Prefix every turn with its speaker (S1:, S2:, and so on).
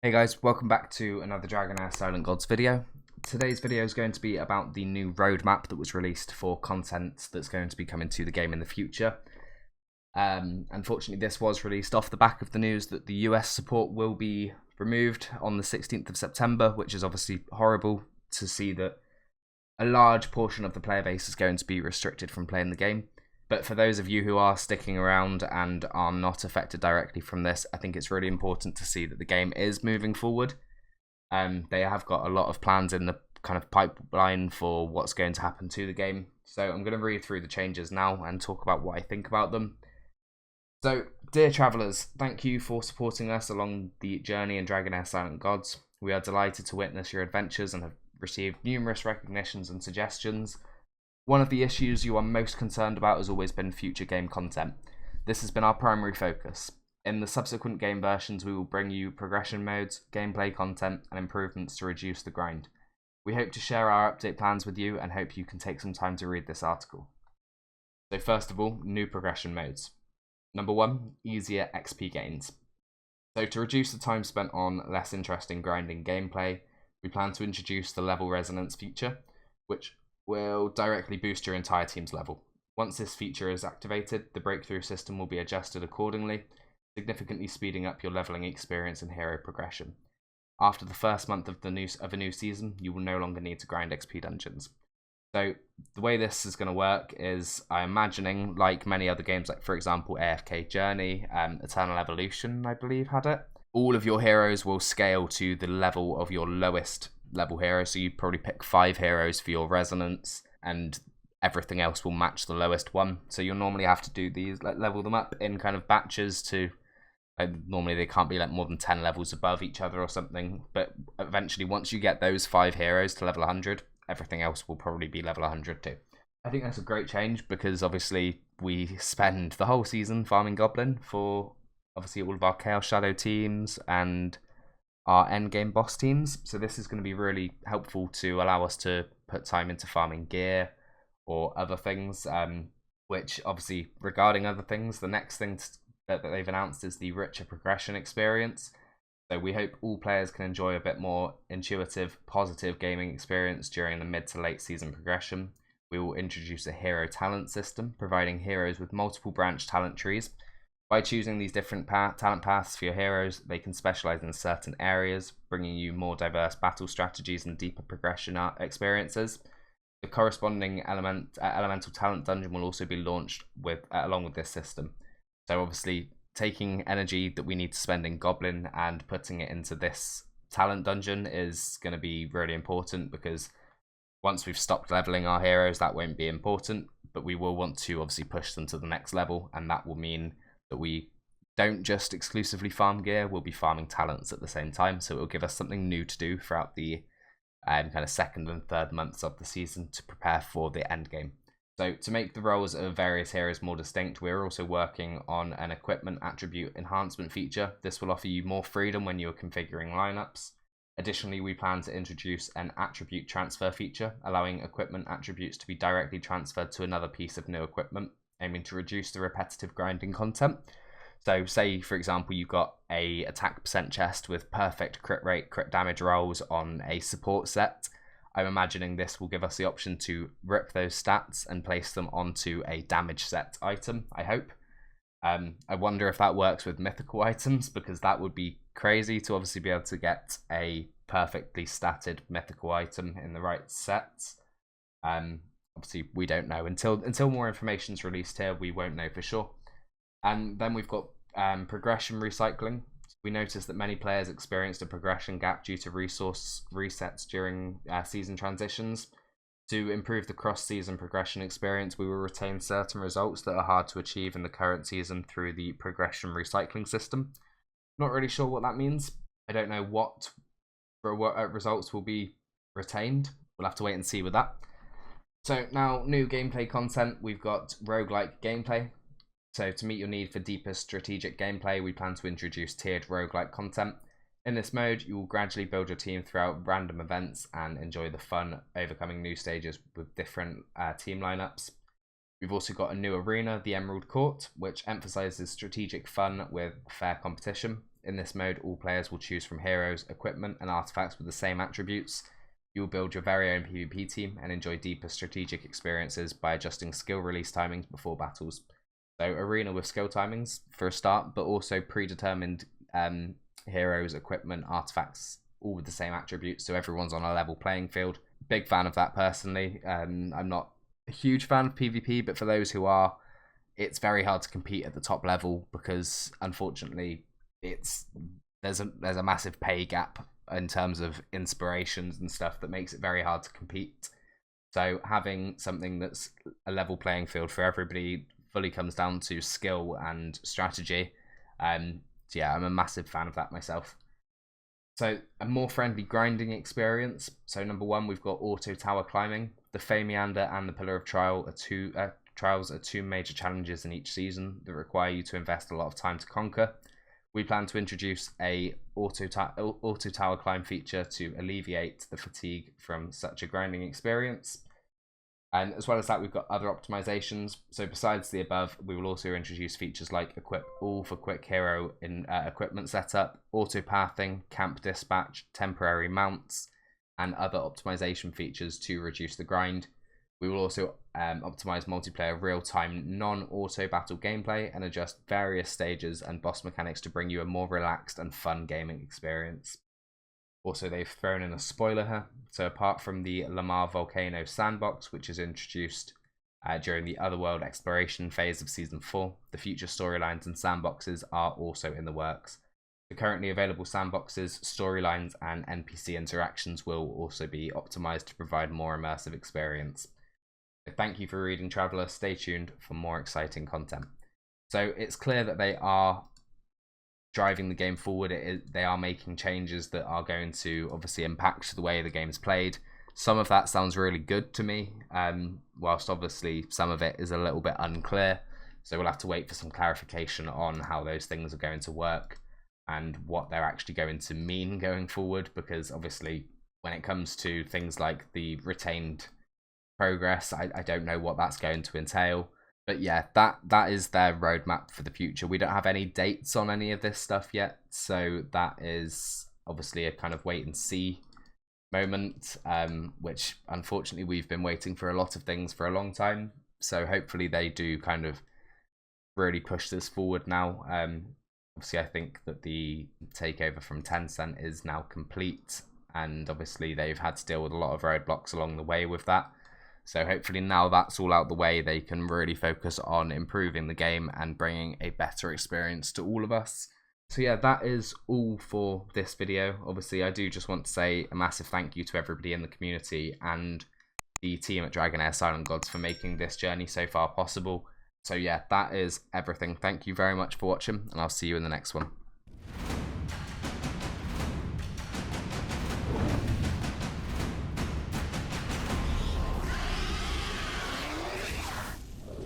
S1: Hey guys, welcome back to another Dragonheir Silent Gods video. Today's video is going to be about the new roadmap that was released for content that's going to be coming to the game in the future. Unfortunately, this was released off the back of the news that the US support will be removed on the 16th of September, which is obviously horrible to see that a large portion of the player base is going to be restricted from playing the game. But for those of you who are sticking around and are not affected directly from this, I think it's really important to see that the game is moving forward. They have got a lot of plans in the kind of pipeline for what's going to happen to the game. So I'm going to read through the changes now and talk about what I think about them. So, dear travellers, thank you for supporting us along the journey in Dragonheir Silent Gods. We are delighted to witness your adventures and have received numerous recognitions and suggestions. One of the issues you are most concerned about has always been future game content. This has been our primary focus. In the subsequent game versions, we will bring you progression modes, gameplay content, and improvements to reduce the grind. We hope to share our update plans with you and hope you can take some time to read this article. So first of all, new progression modes. Number 1, easier XP gains. So to reduce the time spent on less interesting grinding gameplay, we plan to introduce the level resonance feature, which will directly boost your entire team's level. Once this feature is activated, the breakthrough system will be adjusted accordingly, significantly speeding up your leveling experience and hero progression. After the first month of a new season, you will no longer need to grind XP dungeons. So the way this is going to work is, I'm imagining, like many other games, like for example AFK Journey, Eternal Evolution I believe had it, all of your heroes will scale to the level of your lowest level hero, so you probably pick 5 heroes for your resonance and everything else will match the lowest one. So you'll normally have to do these, like level them up in kind of batches to, normally they can't be like more than 10 levels above each other or something, but eventually once you get those 5 heroes to level 100, everything else will probably be level 100 too. I think that's a great change because obviously we spend the whole season farming Goblin for obviously all of our Chaos Shadow teams and our endgame boss teams, so this is going to be really helpful to allow us to put time into farming gear or other things, which obviously regarding other things, the next thing that they've announced is the richer progression experience. So we hope all players can enjoy a bit more intuitive, positive gaming experience during the mid to late season progression. We will introduce a hero talent system, providing heroes with multiple branch talent trees. By choosing these different talent paths for your heroes, they can specialize in certain areas, bringing you more diverse battle strategies and deeper progression experiences. The corresponding elemental talent dungeon will also be launched along with this system. So obviously, taking energy that we need to spend in Goblin and putting it into this talent dungeon is going to be really important, because once we've stopped leveling our heroes, that won't be important, but we will want to obviously push them to the next level, and that will mean that we don't just exclusively farm gear, we'll be farming talents at the same time, so it will give us something new to do throughout the kind of second and third months of the season to prepare for the end game. So to make the roles of various heroes more distinct, we're also working on an equipment attribute enhancement feature. This will offer you more freedom when you're configuring lineups. Additionally, we plan to introduce an attribute transfer feature, allowing equipment attributes to be directly transferred to another piece of new equipment, aiming to reduce the repetitive grinding content. So say, for example, you've got a attack percent chest with perfect crit rate, crit damage rolls on a support set. I'm imagining this will give us the option to rip those stats and place them onto a damage set item, I hope. I wonder if that works with mythical items, because that would be crazy to obviously be able to get a perfectly statted mythical item in the right sets. Obviously, we don't know. Until more information is released here, we won't know for sure. And then we've got progression recycling. We noticed that many players experienced a progression gap due to resource resets during season transitions. To improve the cross-season progression experience, we will retain certain results that are hard to achieve in the current season through the progression recycling system. Not really sure what that means. I don't know what results will be retained. We'll have to wait and see with that. So now, new gameplay content. We've got roguelike gameplay. So to meet your need for deeper strategic gameplay, we plan to introduce tiered roguelike content. In this mode, you will gradually build your team throughout random events and enjoy the fun overcoming new stages with different team lineups. We've also got a new arena, the Emerald Court, which emphasizes strategic fun with fair competition. In this mode, all players will choose from heroes, equipment, and artifacts with the same attributes. You will build your very own PvP team and enjoy deeper strategic experiences by adjusting skill release timings before battles. So arena with skill timings for a start, but also predetermined heroes, equipment, artifacts, all with the same attributes, so everyone's on a level playing field. Big fan of that personally. I'm not a huge fan of PvP, but for those who are, it's very hard to compete at the top level because unfortunately there's a massive pay gap in terms of inspirations and stuff that makes it very hard to compete. So having something that's a level playing field for everybody fully comes down to skill and strategy. So yeah, I'm a massive fan of that myself. So a more friendly grinding experience. So number one, we've got auto tower climbing. The Famiander and the Pillar of Trials are two major challenges in each season that require you to invest a lot of time to conquer. We plan to introduce a auto tower climb feature to alleviate the fatigue from such a grinding experience. And as well as that, we've got other optimizations. So besides the above, we will also introduce features like equip all for quick hero in equipment setup, auto pathing, camp dispatch, temporary mounts, and other optimization features to reduce the grind. We will also optimize multiplayer real-time non-auto battle gameplay and adjust various stages and boss mechanics to bring you a more relaxed and fun gaming experience. Also, they've thrown in a spoiler here. So apart from the Lamar Volcano sandbox, which is introduced during the Otherworld exploration phase of Season 4, the future storylines and sandboxes are also in the works. The currently available sandboxes, storylines, and NPC interactions will also be optimized to provide more immersive experience. So thank you for reading, Traveller. Stay tuned for more exciting content. So it's clear that they are driving the game forward. They are making changes that are going to obviously impact the way the game's played. Some of that sounds really good to me, whilst obviously some of it is a little bit unclear. So we'll have to wait for some clarification on how those things are going to work and what they're actually going to mean going forward, because obviously when it comes to things like the retained progress, I don't know what that's going to entail. But yeah, that is their roadmap for the future. We don't have any dates on any of this stuff yet, so that is obviously a kind of wait and see moment, which unfortunately we've been waiting for a lot of things for a long time. So hopefully they do kind of really push this forward now. Obviously, I think that the takeover from Tencent is now complete, and obviously they've had to deal with a lot of roadblocks along the way with that. So hopefully now that's all out the way, they can really focus on improving the game and bringing a better experience to all of us. So yeah, that is all for this video. Obviously, I do just want to say a massive thank you to everybody in the community and the team at Dragonheir Silent Gods for making this journey so far possible. So yeah, that is everything. Thank you very much for watching, and I'll see you in the next one.